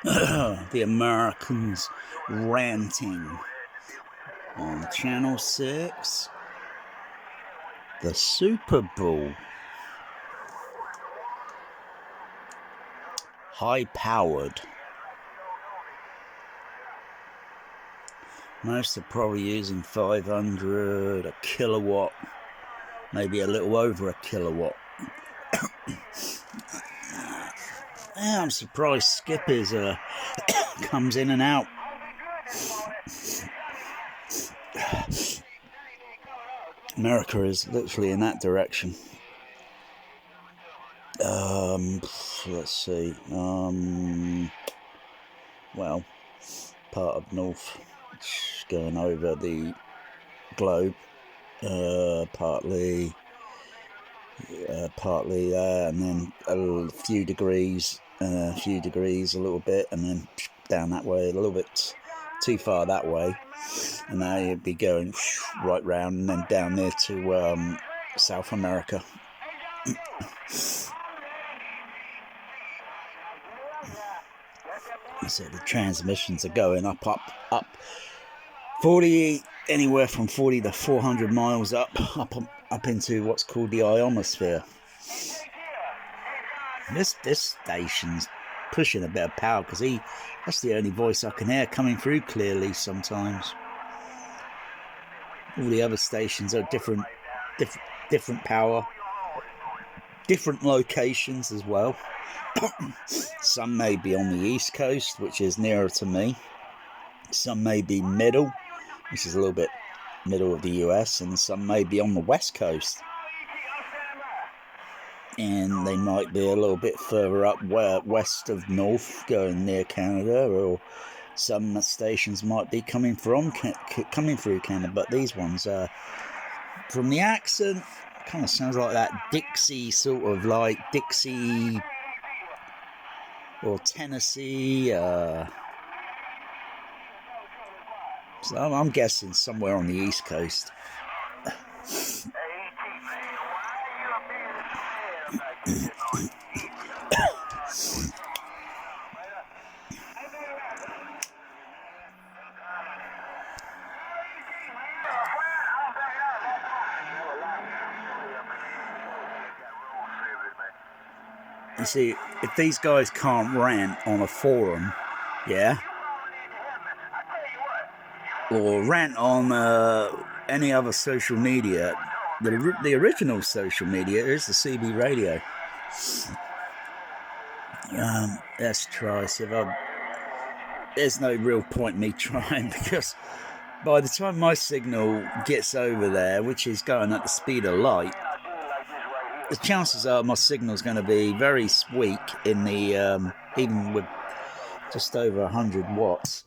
The Americans ranting on Channel 6. The Super Bowl. High-powered. Most are probably using 500, a kilowatt, maybe a little over a kilowatt. Yeah, I'm surprised Skip is comes in and out. America is literally in that direction. Let's see. Well, part of North going over the globe, partly there, and then a few degrees, a little bit, and then down that way a little bit too far that way, and now you'd be going right round and then down there to South America. So the transmissions are going up 40, anywhere from 40 to 400 miles up into what's called the ionosphere. This station's pushing a bit of power because that's the only voice I can hear coming through clearly sometimes. All the other stations are different power, different locations as well. Some may be on the East Coast, which is nearer to me. Some may be middle, which is a little bit middle of the US, and some may be on the West Coast. And they might be a little bit further up west of North, going near Canada, or some stations might be coming through Canada. But these ones, from the accent, kind of sounds like that Dixie, sort of like Dixie or Tennessee. So I'm guessing somewhere on the East Coast. You see, if these guys can't rant on a forum, yeah, or rant on any other social media, the original social media is the CB radio. Let's try. See if there's no real point in me trying, because by the time my signal gets over there, which is going at the speed of light, the chances are my signal's going to be very weak in the even with just over 100 watts,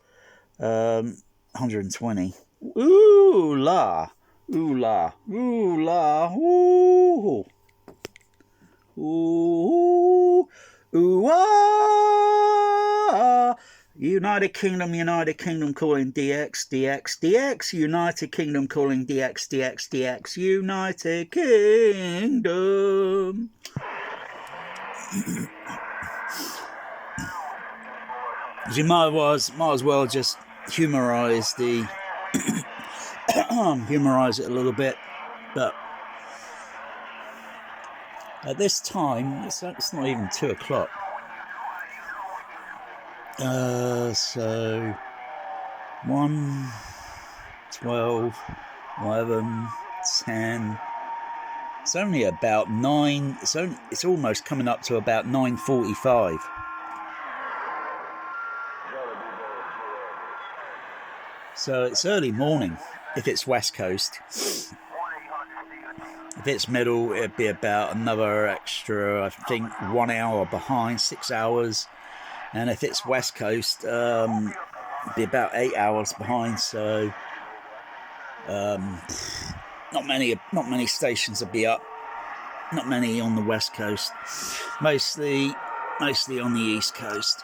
120. Ooh la, ooh la, ooh la, ooh, ooh, ooh ah. United Kingdom calling DX, DX, DX. United Kingdom calling DX, DX, DX. United Kingdom. You might as well just humorize humorize it a little bit, but at this time it's not even 2 o'clock. So 1, 12, 11, 10. It's only about 9. It's almost coming up to about 9:45. So it's early morning if it's West Coast. If it's middle, it'd be about another extra, I think, 1 hour behind, 6 hours. And if it's West Coast, it'd be about 8 hours behind. So not many stations would be up. Not many on the West Coast. Mostly on the East Coast.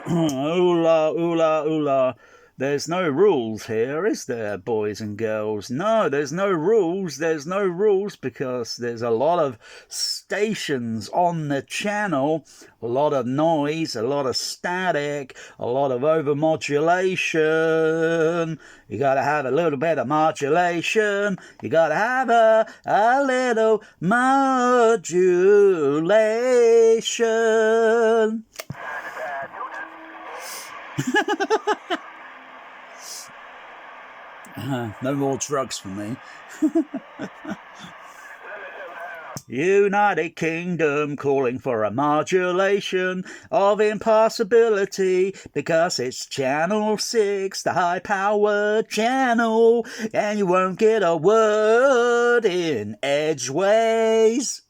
Oola, oola, oola. There's no rules here, is there, boys and girls? No, there's no rules. There's no rules because there's a lot of stations on the channel, a lot of noise, a lot of static, a lot of overmodulation. You gotta have a little bit of modulation. You gotta have a little modulation. No more drugs for me. United Kingdom calling for a modulation of impossibility because it's Channel 6, the high-powered channel, and you won't get a word in edgeways.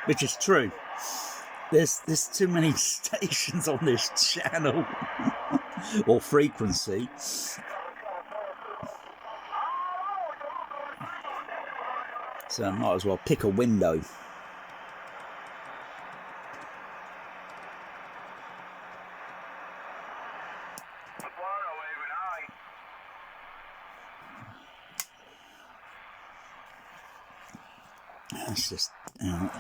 Which is true. There's too many stations on this channel or frequency. So I might as well pick a window. Let's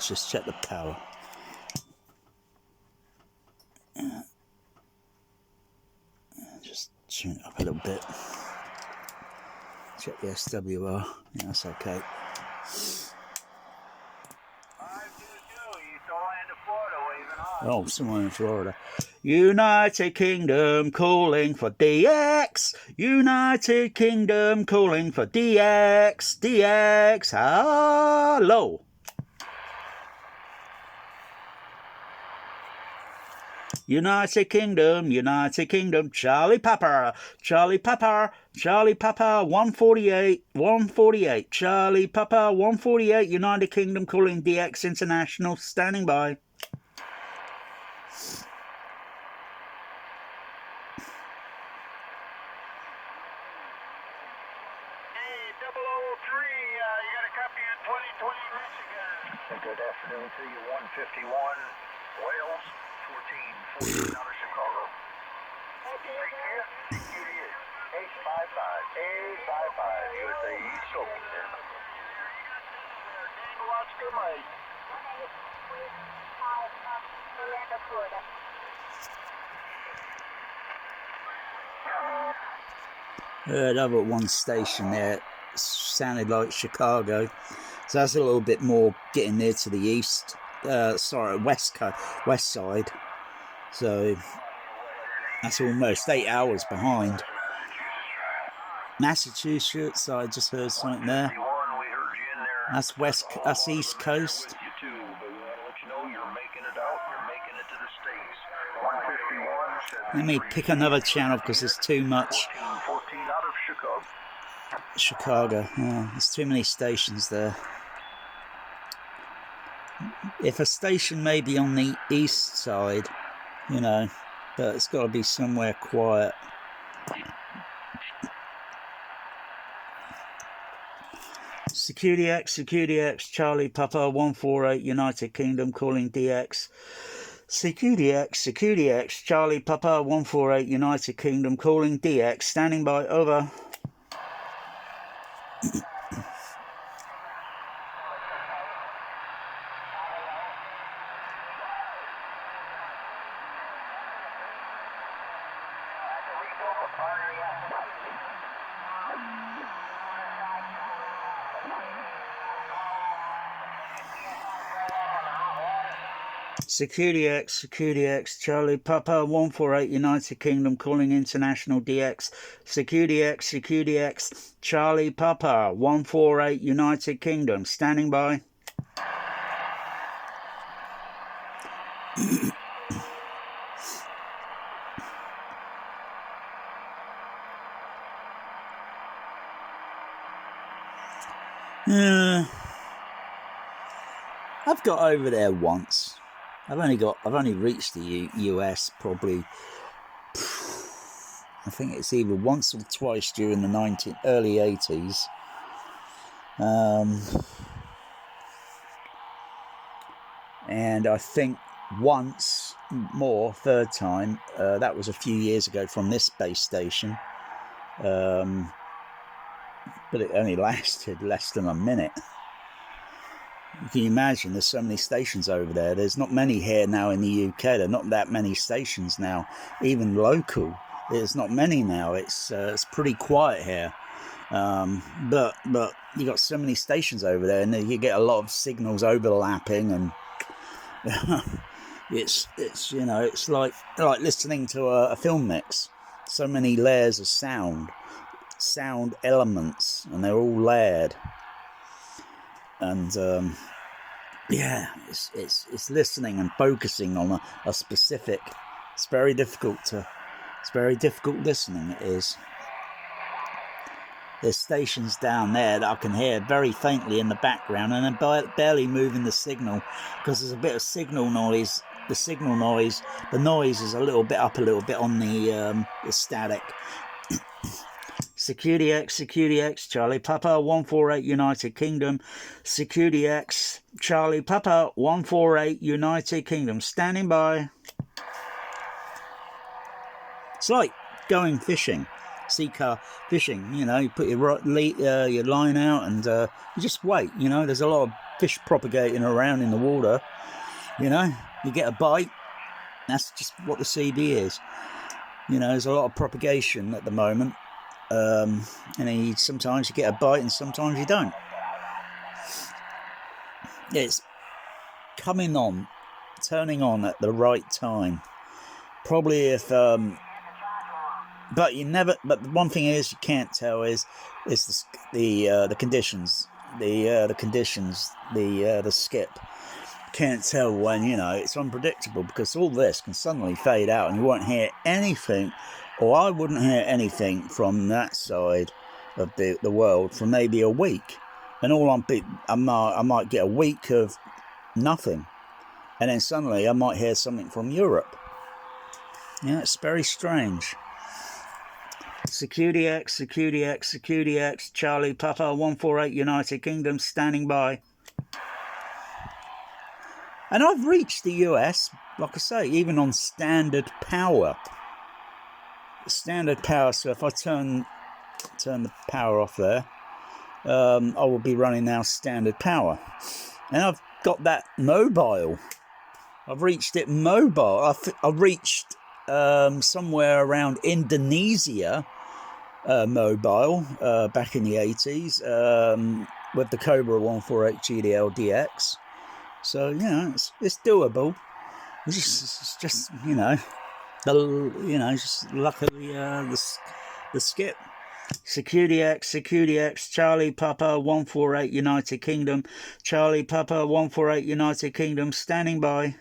just check the power. Just tune it up a little bit. Check the SWR. Yeah, that's okay. Oh, someone in Florida. United Kingdom calling for DX. United Kingdom calling for DX. DX. Hello. United Kingdom, Charlie Papa, 148, Charlie Papa, 148, United Kingdom calling DX International, standing by. Good afternoon to you, 151, Wales, 1440 out of Chicago. Okay, here. 855, USA East Oakland. Oscar Mike. Heard over at one station there, sounded like Chicago. So that's a little bit more getting near to the east. West side. So that's almost 8 hours behind. Massachusetts, I just heard something there. That's that's East Coast. Let me pick another channel because there's too much. Chicago. Oh, there's too many stations there. If a station may be on the east side, you know, but it's got to be somewhere quiet. Security X, Charlie Papa 148, United Kingdom calling DX. Security X, Charlie Papa 148, United Kingdom calling DX, standing by, over. Security X, Charlie Papa 148, United Kingdom calling international DX. Security X, Charlie Papa 148, United Kingdom, standing by. I've got over there once. I've only reached the US probably, I think it's either once or twice during the early 80s. And I think once more, third time. That was a few years ago from this base station. But it only lasted less than a minute. You can imagine there's so many stations over there. There's not many here now in the UK. There are not that many stations now, even local. There's not many now. It's pretty quiet here. But you got so many stations over there, and you get a lot of signals overlapping, and it's you know, it's like listening to a film mix. So many layers of sound elements, and they're all layered. And yeah, it's listening and focusing on a specific. It's very difficult listening. It is. There's stations down there that I can hear very faintly in the background, and I'm barely moving the signal because there's a bit of signal noise. The noise is a little bit up, a little bit on the static. Security X, Charlie Papa 148 United Kingdom. Security X, Charlie Papa 148 United Kingdom. Standing by. It's like going fishing, sea car fishing. You know, you put your line out and you just wait. You know, there's a lot of fish propagating around in the water. You know, you get a bite. That's just what the CB is. You know, there's a lot of propagation at the moment. And sometimes you get a bite and sometimes you don't. It's turning on at the right time. Probably if but the one thing is you can't tell is the conditions, the skip. Can't tell when, you know, it's unpredictable, because all this can suddenly fade out and you won't hear anything. Or I wouldn't hear anything from that side of the world for maybe a week, and I might get a week of nothing, and then suddenly I might hear something from Europe. Yeah, it's very strange. Security X, Charlie Papa 148 United Kingdom, standing by. And I've reached the US, like I say, even on standard power. So if I turn the power off there, I will be running now standard power. And I've got that mobile. I've reached it mobile. I've reached somewhere around Indonesia mobile back in the 80s with the Cobra 148 GDL DX. So, you know, it's doable. It's just, you know, just luckily the skip. Security X, Charlie Papa 148 United Kingdom. Charlie Papa 148 United Kingdom, standing by.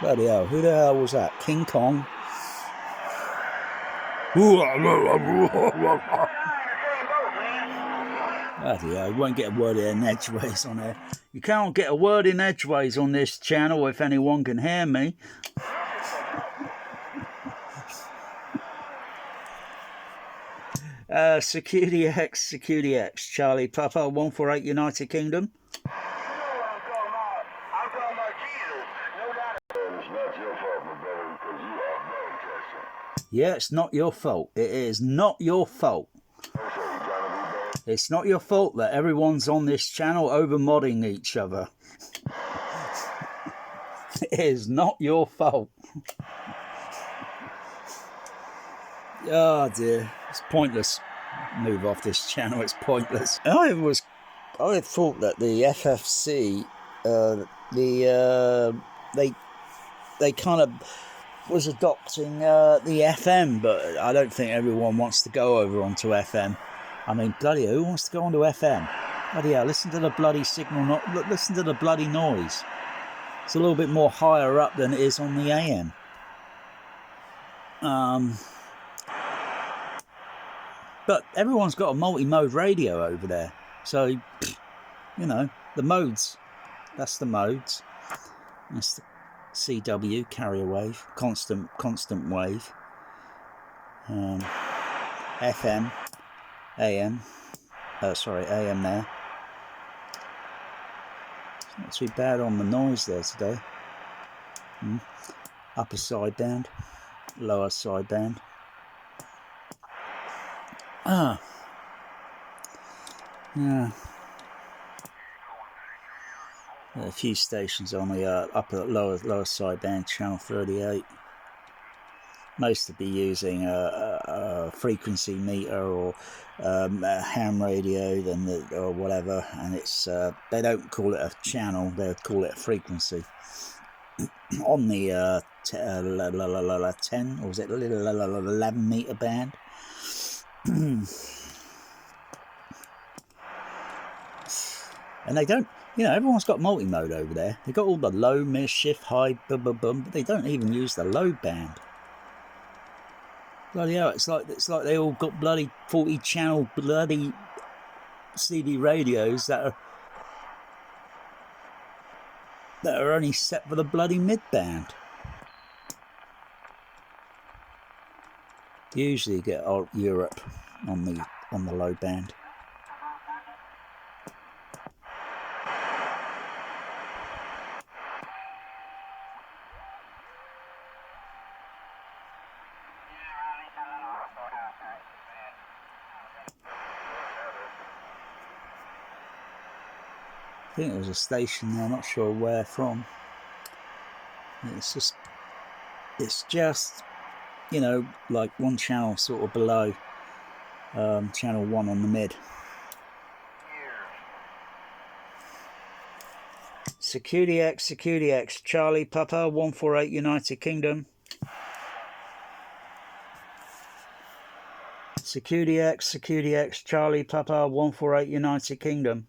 Bloody hell, who the hell was that? King Kong? Bloody hell, you won't get a word in edgeways on there. You can't get a word in edgeways on this channel if anyone can hear me. Security X, Charlie Papa 148 United Kingdom. Yeah, it's not your fault. It is not your fault. It's not your fault that everyone's on this channel over-modding each other. It is not your fault. Oh dear, it's pointless. Move off this channel, it's pointless. I thought that the FFC, they kind of was adopting the FM, but I don't think everyone wants to go over onto FM. I mean, bloody hell, who wants to go onto FM? Bloody hell, listen to the bloody signal, listen to the bloody noise. It's a little bit more higher up than it is on the AM. But everyone's got a multi-mode radio over there. So, you know, the modes. That's the modes. That's the CW, carrier wave, constant wave. FM, AM. sorry, AM there. Not too bad on the noise there today. Upper sideband, lower sideband. Yeah. A few stations on the lower sideband, channel 38. Most would be using a frequency meter or a ham radio, or whatever, and it's they don't call it a channel; they would call it a frequency. On the 10 or was it 11 meter band. And they don't, everyone's got multi-mode over there. They've got all the low, mid, shift, high, boom, boom, boom, but they don't even use the low band. Bloody hell, it's like they all got bloody 40 channel bloody CD radios that are only set for the bloody mid band. Usually you get Europe on the low band. I think there was a station there, not sure where from. It's just like one channel sort of below channel 1 on the mid. Security X, Charlie Papa 148 United Kingdom. Security X, Charlie Papa 148 United Kingdom.